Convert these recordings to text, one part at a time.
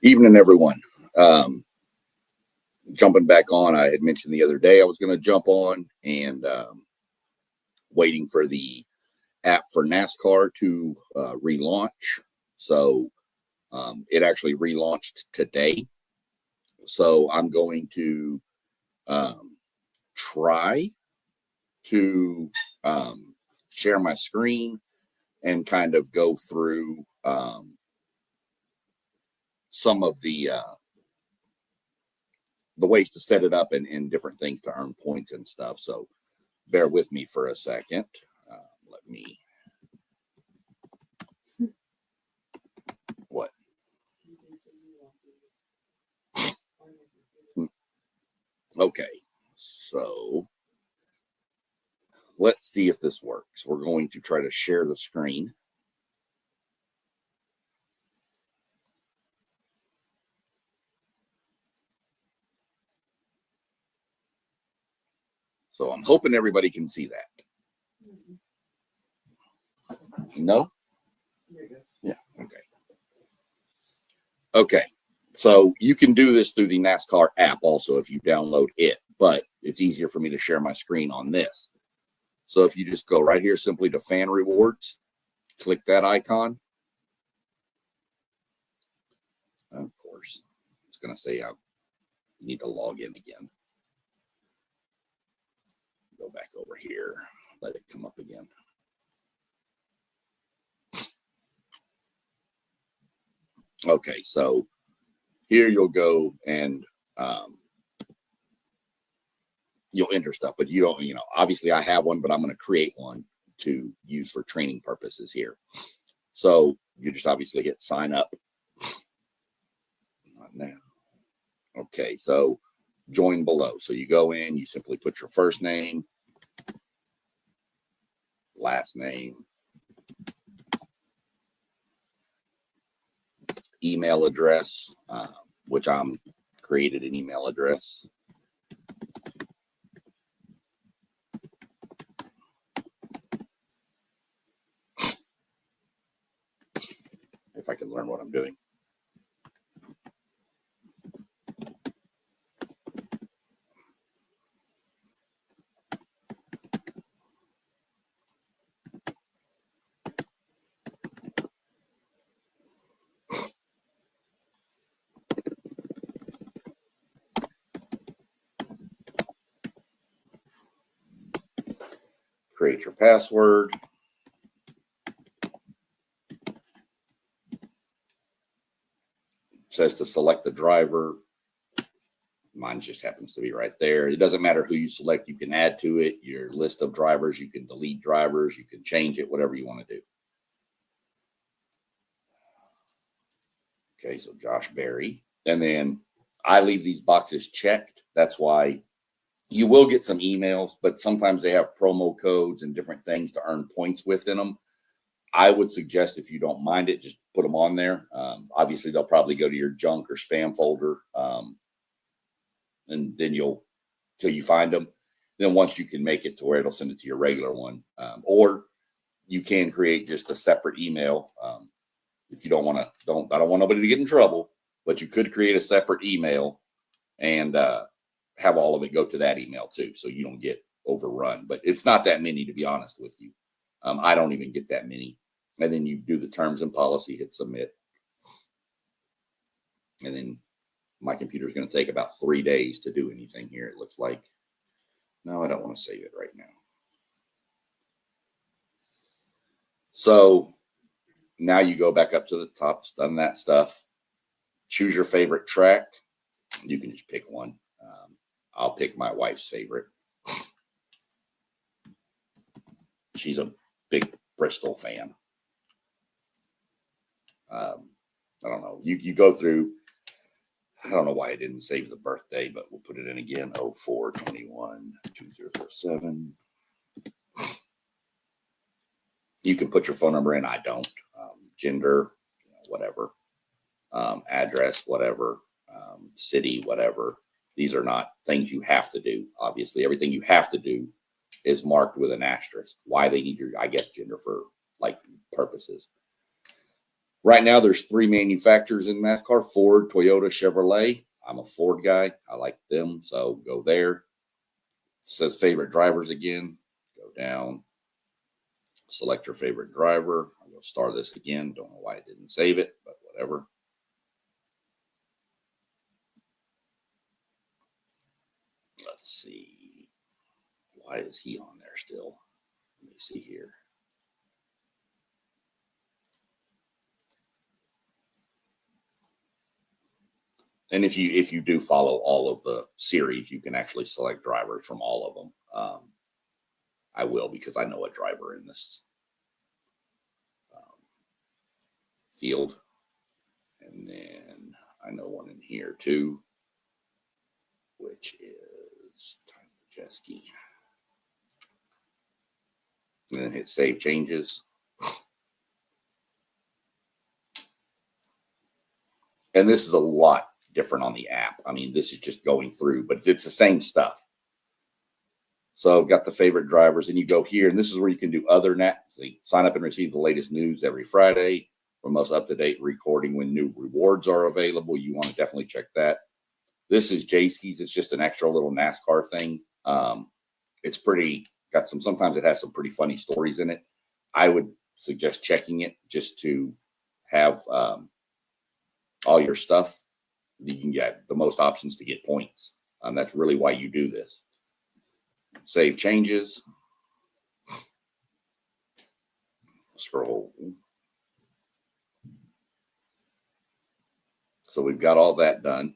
Evening, everyone. Jumping back on, I had mentioned the other day I was going to jump on and waiting for the app for NASCAR to relaunch. So it actually relaunched today. So I'm going to try to share my screen and kind of go through some of the ways to set it up and different things to earn points and stuff. So bear with me for a second. Let me. What? Okay, so let's see if this works. We're going to try to share the screen. So I'm hoping everybody can see that. No? Yeah, okay. Okay, so you can do this through the NASCAR app also if you download it, but it's easier for me to share my screen on this. So if you just go right here simply to Fan Rewards, click that icon. Of course, it's going to say I need to log in again. Go back over here, let it come up again. Okay, so here you'll go and you'll enter stuff, but you don't, obviously I have one, but I'm going to create one to use for training purposes here. So you just obviously hit sign up. Not now. Okay, so join below. So you go in, you simply put your first name, last name, email address, which I'm created an email address. If I can learn what I'm doing. Create your password. It says to select the driver. Mine just happens to be right there. It doesn't matter who you select. You can add to it your list of drivers. You can delete drivers. You can change it, whatever you want to do. Okay, so Josh Berry. And then I leave these boxes checked. That's why you will get some emails, but sometimes they have promo codes and different things to earn points within them. I would suggest, if you don't mind it, just put them on there. Obviously, they'll probably go to your junk or spam folder. And then till you find them. Then once you can make it to where it'll send it to your regular one. Or you can create just a separate email. If you don't want to, I don't want nobody to get in trouble, but you could create a separate email and have all of it go to that email too, so you don't get overrun. But it's not that many, to be honest with you. I don't even get that many. And then you do the terms and policy, hit submit. And then my computer is going to take about 3 days to do anything here, it looks like. No, I don't want to save it right now. So now you go back up to the top, done that stuff. Choose your favorite track. You can just pick one. I'll pick my wife's favorite. She's a big Bristol fan. I don't know. You go through. I don't know why I didn't save the birthday, but we'll put it in again. 04/21/2007. You can put your phone number in. I don't. Gender, whatever. Address, whatever. City, whatever. These are not things you have to do. Obviously, everything you have to do is marked with an asterisk. Why they need your, I guess, gender for like purposes. Right now, there's 3 manufacturers in NASCAR: Ford, Toyota, Chevrolet. I'm a Ford guy. I like them, so go there. It says favorite drivers again. Go down, select your favorite driver. I'm going to start this again. Don't know why it didn't save it, but whatever. Let's see. Why is he on there still? Let me see here. And if you do follow all of the series, you can actually select drivers from all of them. I will, because I know a driver in this field, and then I know one in here too, which is Tyler Jeske. And then hit save changes. And this is a lot different on the app. I mean, this is just going through, but it's the same stuff. So I've got the favorite drivers, and you go here, and this is where you can do other so you sign up and receive the latest news every Friday, for most up-to-date recording when new rewards are available. You want to definitely check that. This is Jaycee's. It's just an extra little NASCAR thing. It's pretty, sometimes it has some pretty funny stories in it. I would suggest checking it just to have all your stuff. You can get the most options to get points. That's really why you do this. Save changes. Scroll. So we've got all that done.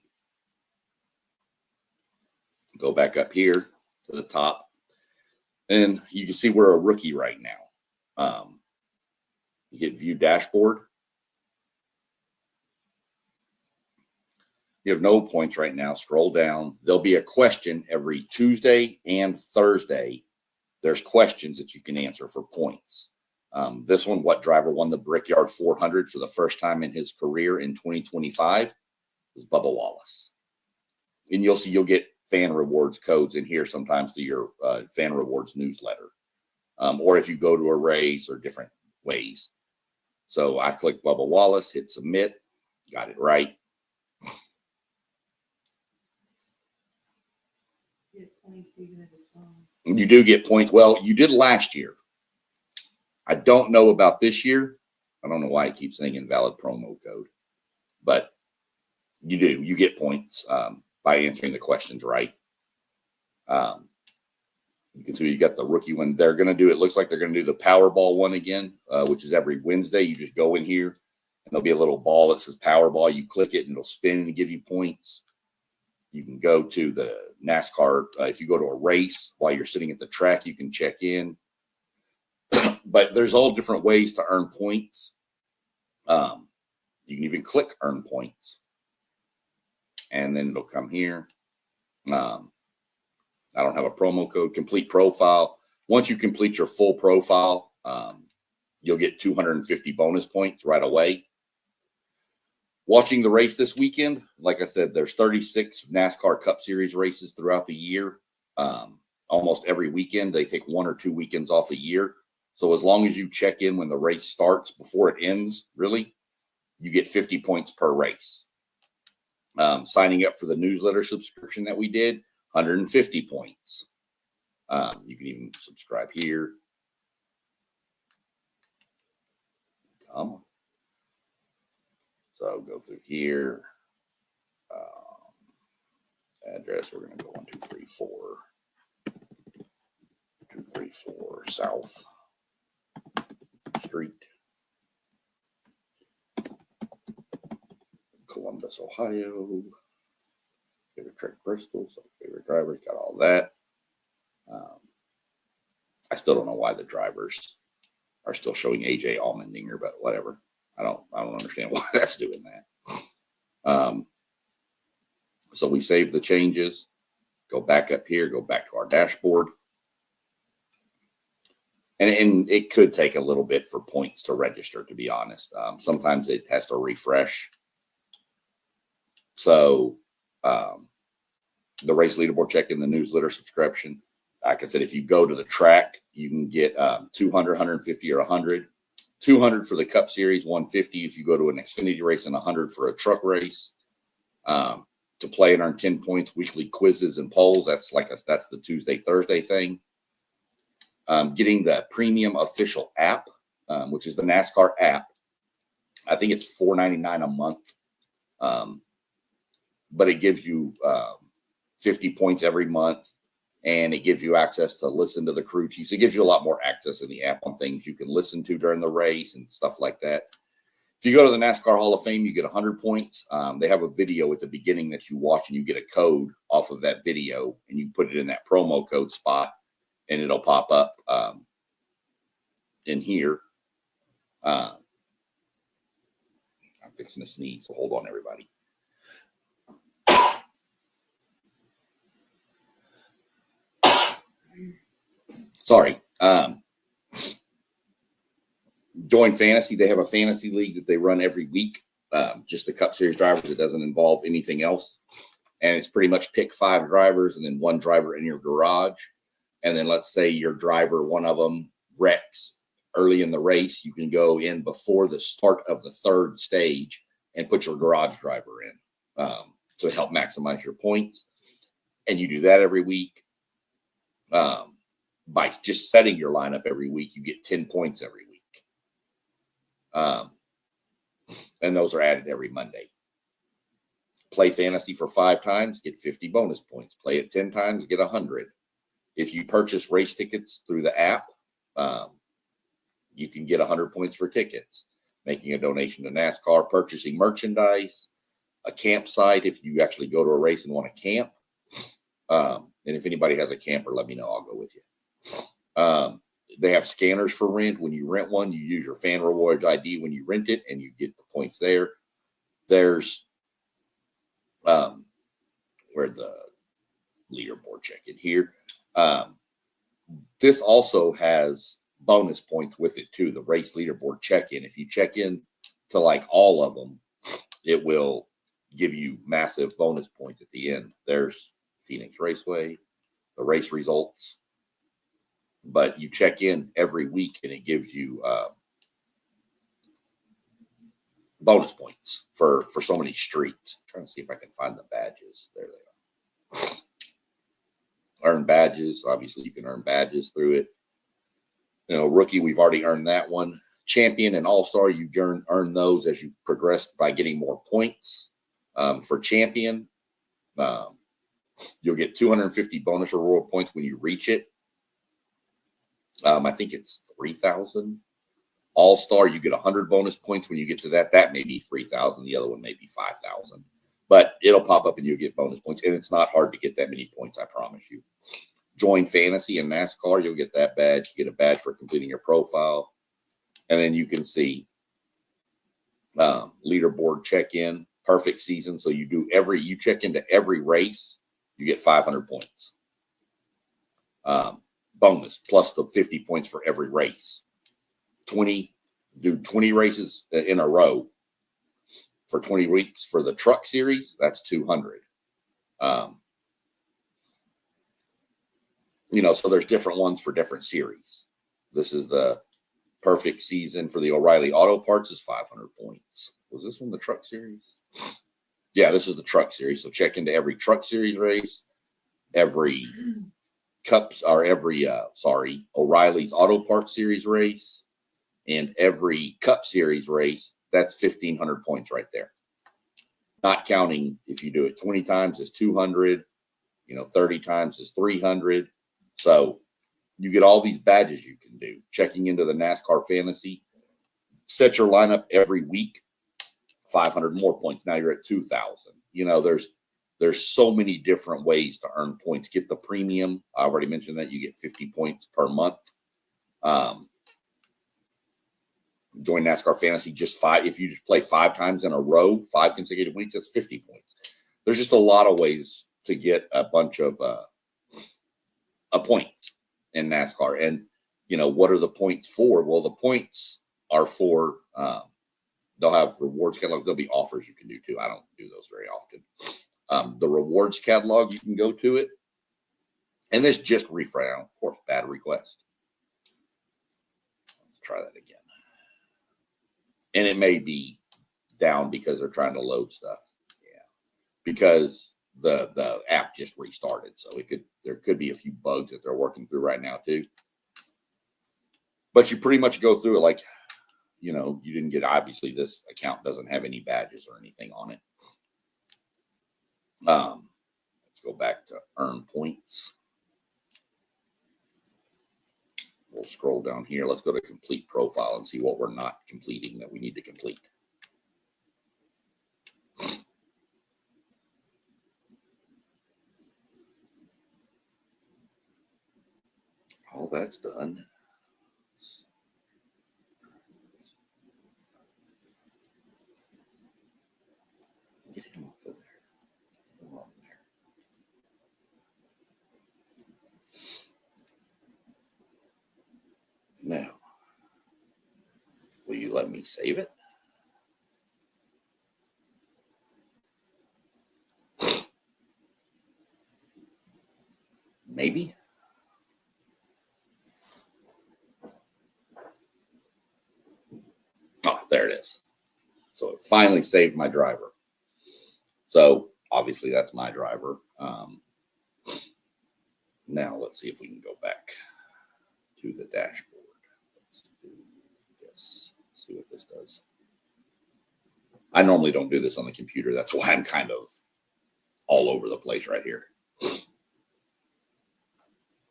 Go back up here to the top, and you can see we're a rookie right now. You hit view dashboard. You have no points right now. Scroll down. There'll be a question every Tuesday and Thursday. There's questions that you can answer for points. This one, what driver won the Brickyard 400 for the first time in his career in 2025? Was Bubba Wallace. And you'll get fan rewards codes in here sometimes to your fan rewards newsletter. Or if you go to a race, or different ways. So I click Bubba Wallace, hit submit, got it right. You do get points. Well, you did last year. I don't know about this year. I don't know why it keeps saying invalid promo code, but you do. You get points by answering the questions right. You can see you got the rookie one. They're going to do, it looks like they're going to do the Powerball one again, which is every Wednesday. You just go in here, and there'll be a little ball that says Powerball. You click it, and it'll spin and give you points. You can go to the NASCAR. If you go to a race while you're sitting at the track, you can check in. But there's all different ways to earn points. You can even click earn points, and then it'll come here. I don't have a promo code. Complete profile. Once you complete your full profile, you'll get 250 bonus points right away. Watching the race this weekend, like I said, there's 36 NASCAR Cup Series races throughout the year. Almost every weekend, they take 1 or 2 weekends off a year. So as long as you check in when the race starts before it ends, really, you get 50 points per race. Signing up for the newsletter subscription that we did, 150 points. You can even subscribe here. Come on. So go through here. Address, we're going to go 234 South Street, Columbus, Ohio. Favorite track Bristol, so favorite drivers, got all that. I still don't know why the drivers are still showing AJ Allmendinger, but whatever. I don't understand why that's doing that. So we save the changes, go back up here, go back to our dashboard. And it could take a little bit for points to register, to be honest. Sometimes it has to refresh. So the race leaderboard check in the newsletter subscription. Like I said, if you go to the track, you can get 200, 150, or 100. $200 for the Cup Series, $150 if you go to an Xfinity race, and $100 for a truck race. To play and earn 10 points, weekly quizzes and polls. That's that's the Tuesday, Thursday thing. Getting the premium official app, which is the NASCAR app. I think it's $4.99 a month. But it gives you 50 points every month, and it gives you access to listen to the crew chiefs. It gives you a lot more access in the app on things you can listen to during the race and stuff like that. If you go to the NASCAR Hall of Fame, you get 100 points. They have a video at the beginning that you watch, and you get a code off of that video, and you put it in that promo code spot, and it'll pop up in here. I'm fixing to sneeze, so hold on, everybody. Sorry. Join Fantasy. They have a fantasy league that they run every week. Just the Cup Series drivers. It doesn't involve anything else. And it's pretty much pick 5 drivers and then 1 driver in your garage. And then let's say your driver, one of them wrecks early in the race. You can go in before the start of the 3rd stage and put your garage driver in to help maximize your points. And you do that every week. By just setting your lineup every week, you get 10 points every week. And those are added every Monday. Play fantasy for 5 times, get 50 bonus points. Play it 10 times, get 100. If you purchase race tickets through the app, you can get 100 points for tickets. Making a donation to NASCAR, purchasing merchandise, a campsite if you actually go to a race and want to camp. And if anybody has a camper, let me know. I'll go with you. They have scanners for rent. When you rent one, you use your Fan Rewards ID when you rent it, and you get the points there. There's where the leaderboard check in here. This also has bonus points with it too. The race leaderboard check-in. If you check in to like all of them, it will give you massive bonus points at the end. There's Phoenix Raceway, the race results. But you check in every week, and it gives you bonus points for so many streaks. I'm trying to see if I can find the badges. There they are. Earn badges. Obviously, you can earn badges through it. You know, rookie, we've already earned that one. Champion and all-star, you earn those as you progress by getting more points. For champion, you'll get 250 bonus reward points when you reach it. I think it's 3,000. All-star, you get 100 bonus points when you get to that. That may be 3,000. The other one may be 5,000. But it'll pop up and you'll get bonus points. And it's not hard to get that many points, I promise you. Join Fantasy and NASCAR, you'll get that badge. You get a badge for completing your profile. And then you can see leaderboard check-in, perfect season. So you check into every race, you get 500 points. Bonus plus the 50 points for every race. 20 races in a row for 20 weeks. For the truck series, that's 200. So there's different ones for different series. This is the perfect season for the O'Reilly Auto Parts is 500 points. Was this one the truck series? Yeah, this is the truck series. So check into every truck series race, every O'Reilly's Auto Parts Series race, and every Cup Series race. That's 1,500 points right there. Not counting if you do it 20 times is 200, 30 times is 300. So you get all these badges you can do. Checking into the NASCAR Fantasy, set your lineup every week, 500 more points. Now you're at 2,000. There's so many different ways to earn points. Get the premium. I already mentioned that you get 50 points per month. Join NASCAR Fantasy just 5. If you just play 5 times in a row, 5 consecutive weeks, that's 50 points. There's just a lot of ways to get a bunch of a point in NASCAR. And, what are the points for? Well, the points are for, they'll have rewards catalog. There'll be offers you can do too. I don't do those very often. The rewards catalog, you can go to it. And this just refresh, of course, bad request. Let's try that again. And it may be down because they're trying to load stuff. Yeah. Because the app just restarted. So there could be a few bugs that they're working through right now too. But you pretty much go through it like, you didn't get, obviously this account doesn't have any badges or anything on it. Let's go back to earn points. We'll scroll down here. Let's go to complete profile and see what we're not completing that we need to complete. All that's done. Get him off of there. Go on there. Now, will you let me save it? Maybe. Oh, there it is. So it finally saved my driver. So obviously that's my driver. Now let's see if we can go back to the dashboard. Let's do this. See what this does. I normally don't do this on the computer. That's why I'm kind of all over the place right here.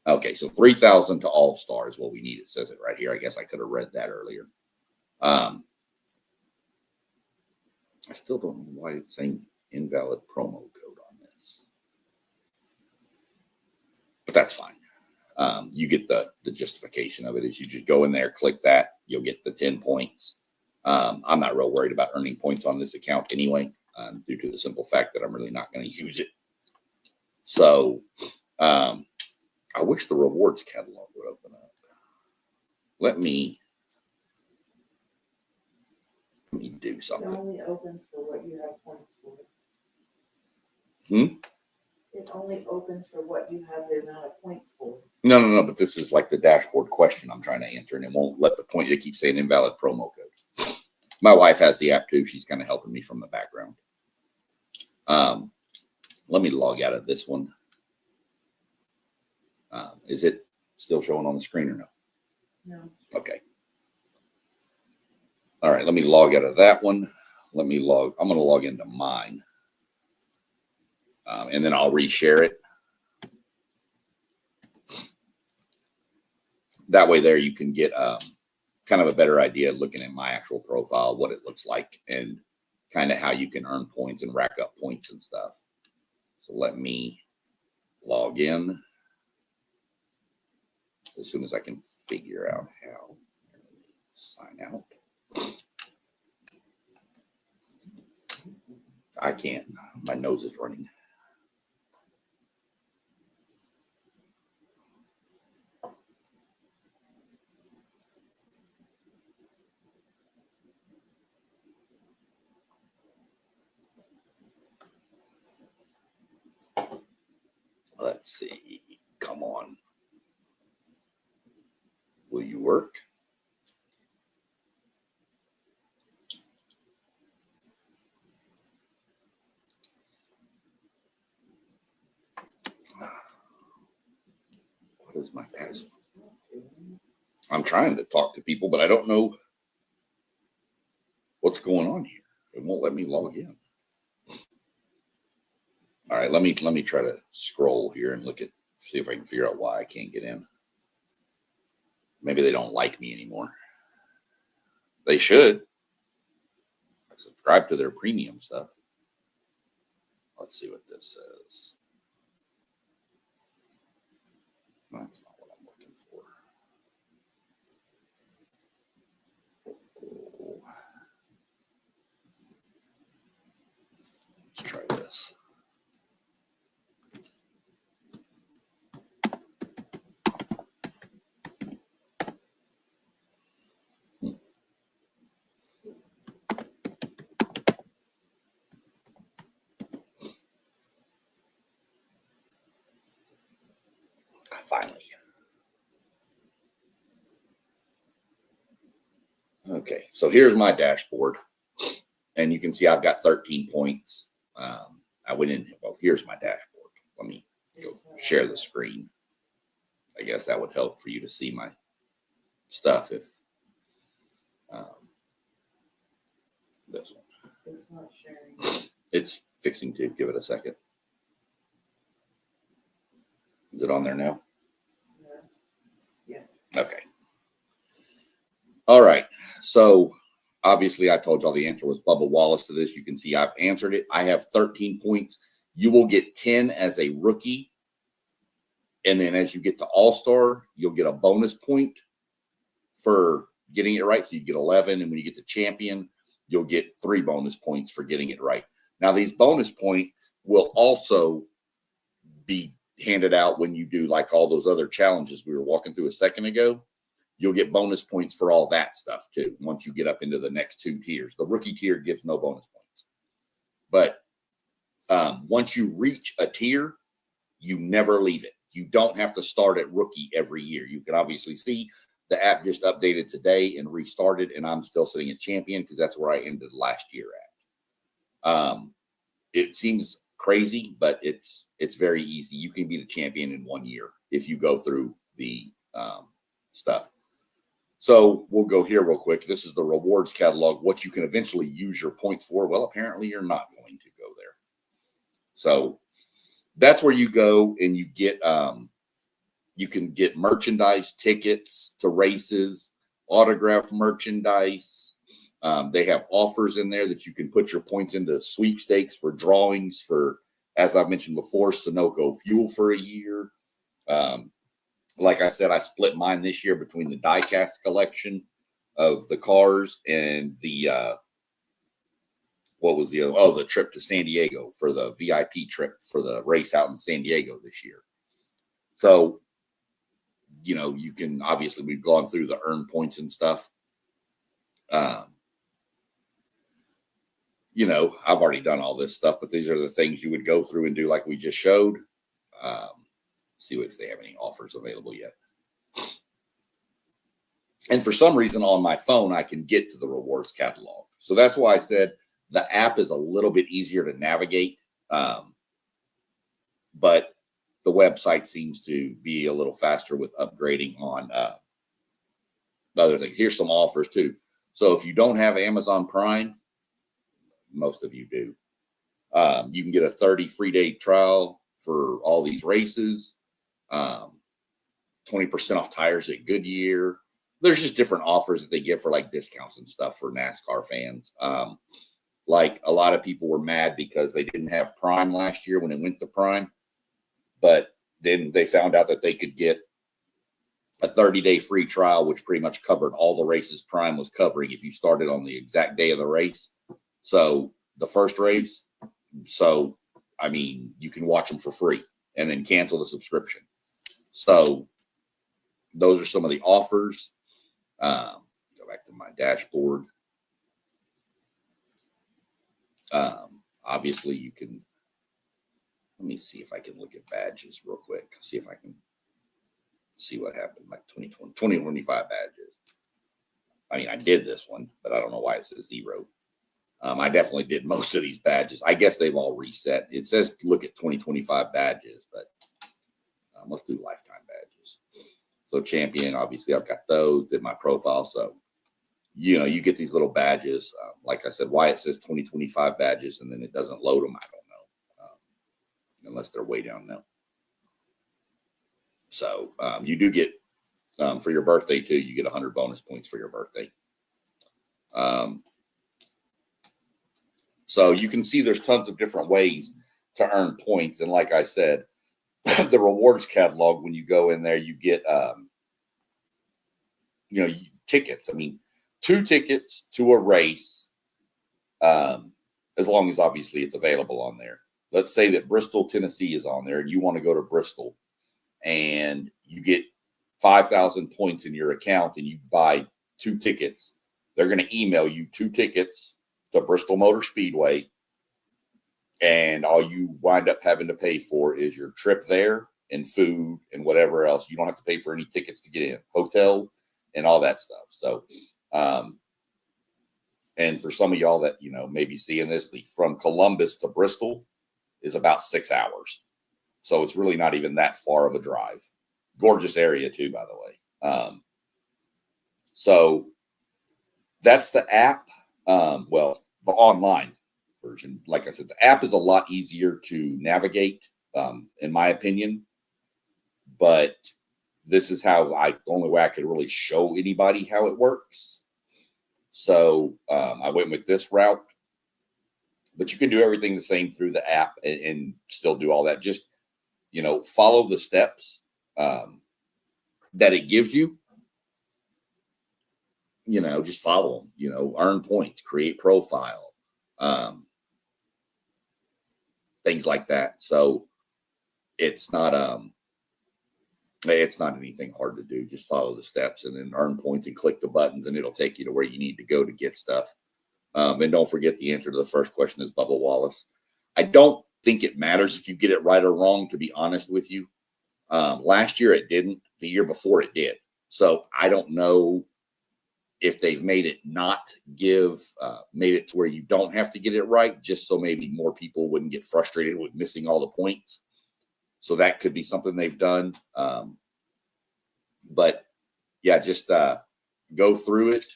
Okay, so 3,000 to all-star is what we need. It says it right here. I guess I could have read that earlier. I still don't know why it's saying invalid promo code on this. But that's fine. You get the justification of it is you just go in there, click that, you'll get the 10 points. I'm not real worried about earning points on this account anyway, due to the simple fact that I'm really not going to use it. So I wish the rewards catalog would open up. Let me do something. It only opens for what you have points for. It only opens for what you have the amount of points for. No, but this is like the dashboard question I'm trying to answer, and it won't let the point. It keeps saying invalid promo code. My wife has the app too. She's kind of helping me from the background. Let me log out of this one. Is it still showing on the screen or no? No. Okay. All right, let me log out of that one. I'm going to log into mine. And then I'll reshare it. That way there you can get kind of a better idea looking at my actual profile, what it looks like, and kind of how you can earn points and rack up points and stuff. So let me log in as soon as I can figure out how. Sign out. I can't. My nose is running. Let's see. Come on. Will you work? What is my password? I'm trying to talk to people, but I don't know what's going on here. It won't let me log in. All right, let me try to scroll here and see if I can figure out why I can't get in. Maybe they don't like me anymore. They should. Subscribe to their premium stuff. Let's see what this says. That's not what I'm looking for. Let's try this. Finally. Okay, so here's my dashboard, and you can see I've got 13 points. I went in, well, here's my dashboard. Let me go share the screen. I guess that would help for you to see my stuff if this one. It's not sharing. It's fixing to. Give it a second. Is it on there now? Yeah. Okay. All right. So obviously I told y'all the answer was Bubba Wallace to this. You can see I've answered it. I have 13 points. You will get 10 as a rookie. And then as you get to All-Star, you'll get a bonus point for getting it right. So you get 11. And when you get to champion, you'll get 3 bonus points for getting it right. Now, these bonus points will also be handed out when you do like all those other challenges we were walking through a second ago. You'll get bonus points for all that stuff too once you get up into the next 2 tiers. The rookie tier gives no bonus points. But once you reach a tier, you never leave it. You don't have to start at rookie every year. You can obviously see the app just updated today and restarted, and I'm still sitting at champion because that's where I ended last year at. It seems crazy, but it's very easy. You can be the champion in 1 year if you go through the stuff. So we'll go here real quick. This is the rewards catalog, what you can eventually use your points for. Well, apparently you're not going to go there. So that's where you go and you get, you can get merchandise, tickets to races, autographed merchandise. They have offers in there that you can put your points into sweepstakes for drawings for, as I've mentioned before, Sunoco fuel for a year. Like I said, I split mine this year between the diecast collection of the cars and the, what was the other? Oh, the trip to San Diego for the VIP trip for the race out in San Diego this year. So, you know, you can obviously, we've gone through the earn points and stuff. You know, I've already done all this stuff, but these are the things you would go through and do like we just showed. See if they have any offers available yet. And for some reason on my phone, I can get to the rewards catalog. So that's why I said the app is a little bit easier to navigate. But the website seems to be a little faster with upgrading on the other things. Here's some offers too. So if you don't have Amazon Prime, most of you do, you can get a 30 free day trial for all these races. 20% off tires at Goodyear. There's just different offers that they give for like discounts and stuff for NASCAR fans. Like a lot of people were mad because they didn't have Prime last year when it went to Prime, but then they found out that they could get a 30-day free trial, which pretty much covered all the races Prime was covering if you started on the exact day of the race. So the first race, so I mean, you can watch them for free and then cancel the subscription. So those are some of the offers. Go back to my dashboard. Obviously, you can, let me see if I can look at badges real quick. See if I can see what happened, like 2025 badges. I mean, I did this one, but I don't know why it says 0. I definitely did most of these badges. I guess they've all reset. It says look at 2025 badges, but let's do lifetime badges. So champion, obviously I've got those, did my profile. So, you know, you get these little badges. Like I said, why it says 2025 badges and then it doesn't load them, I don't know, unless they're way down now. So you do get, for your birthday too, you get 100 bonus points for your birthday. So you can see there's tons of different ways to earn points. And like I said, the rewards catalog, when you go in there, you get, you know, tickets. I mean, 2 tickets to a race, as long as obviously it's available on there. Let's say that Bristol, Tennessee is on there and you want to go to Bristol and you get 5,000 points in your account and you buy 2 tickets. They're going to email you 2 tickets to Bristol Motor Speedway. And all you wind up having to pay for is your trip there and food and whatever else. You don't have to pay for any tickets to get in, hotel and all that stuff. So And for some of y'all that, maybe seeing this, from Columbus to Bristol is about 6 hours. So it's really not even that far of a drive. Gorgeous area too, by the way. So that's the app. Well, the online version. Like I said, the app is a lot easier to navigate, in my opinion. But this is the only way I could really show anybody how it works. So I went with this route. But you can do everything the same through the app and still do all that. Just, follow the steps that it gives you. Just follow them, earn points, create profile, things like that. So it's not anything hard to do. Just follow the steps and then earn points and click the buttons, and it'll take you to where you need to go to get stuff. And don't forget, the answer to the first question is Bubba Wallace. I don't think it matters if you get it right or wrong, to be honest with you. Last year it didn't. The year before it did. So I don't know if they've made it made it to where you don't have to get it right, just so maybe more people wouldn't get frustrated with missing all the points. So that could be something they've done. But yeah, just go through it.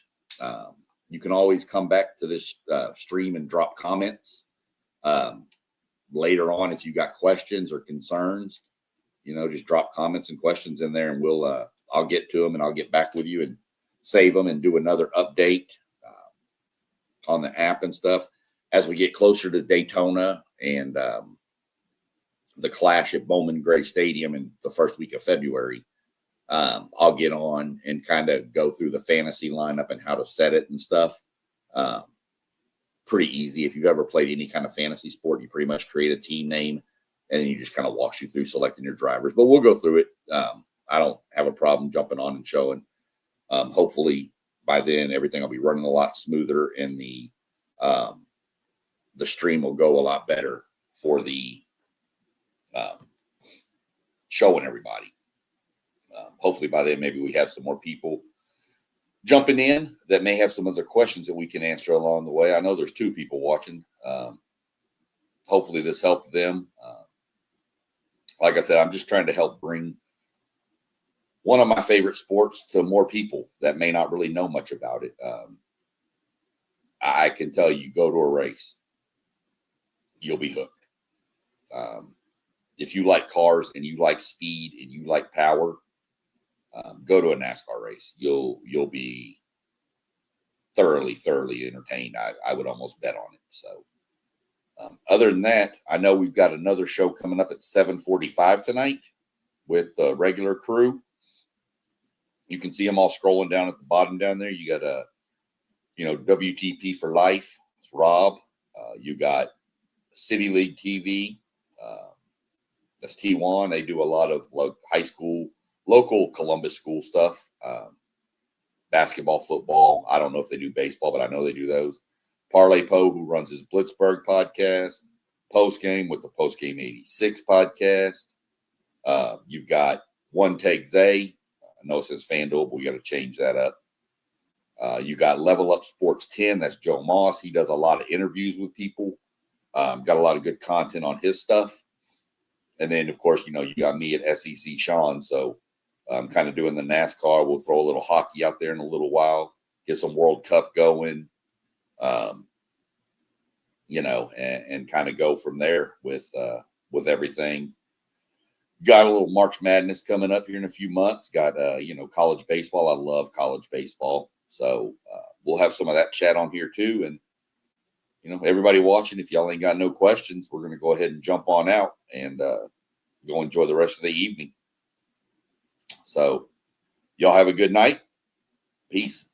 You can always come back to this stream and drop comments later on if you got questions or concerns. Just drop comments and questions in there, and I'll get to them, and I'll get back with you and save them and do another update on the app and stuff as we get closer to Daytona and the Clash at Bowman Gray Stadium in the first week of February. I'll get on and kind of go through the fantasy lineup and how to set it and stuff. Pretty easy. If you've ever played any kind of fantasy sport, you pretty much create a team name and then you just kind of walks you through selecting your drivers. But we'll go through it. I don't have a problem jumping on and showing. Hopefully by then everything will be running a lot smoother, and the stream will go a lot better for the showing everybody. Hopefully by then maybe we have some more people jumping in that may have some other questions that we can answer along the way. I know there's 2 people watching. Hopefully this helped them. Like I said, I'm just trying to help bring one of my favorite sports to more people that may not really know much about it. I can tell you, go to a race, you'll be hooked. If you like cars and you like speed and you like power, go to a NASCAR race. You'll be thoroughly entertained. I would almost bet on it. So other than that, I know we've got another show coming up at 7:45 tonight with the regular crew. You can see them all scrolling down at the bottom down there. You got WTP for Life. It's Rob. You got City League TV. That's T1. They do a lot of high school, local Columbus school stuff. Basketball, football. I don't know if they do baseball, but I know they do those. Parlay Poe, who runs his Blitzburg podcast. Postgame with the Postgame 86 podcast. You've got One Take Zay. I know it says FanDuel, but we got to change that up. You got Level Up Sports 10. That's Joe Moss. He does a lot of interviews with people. Got a lot of good content on his stuff. And then, of course, you got me at SEC Sean. So I'm kind of doing the NASCAR. We'll throw a little hockey out there in a little while, get some World Cup going, and kind of go from there with everything. Got a little March Madness coming up here in a few months. Got, college baseball. I love college baseball. So we'll have some of that chat on here too. And, everybody watching, if y'all ain't got no questions, we're going to go ahead and jump on out and go enjoy the rest of the evening. So y'all have a good night. Peace.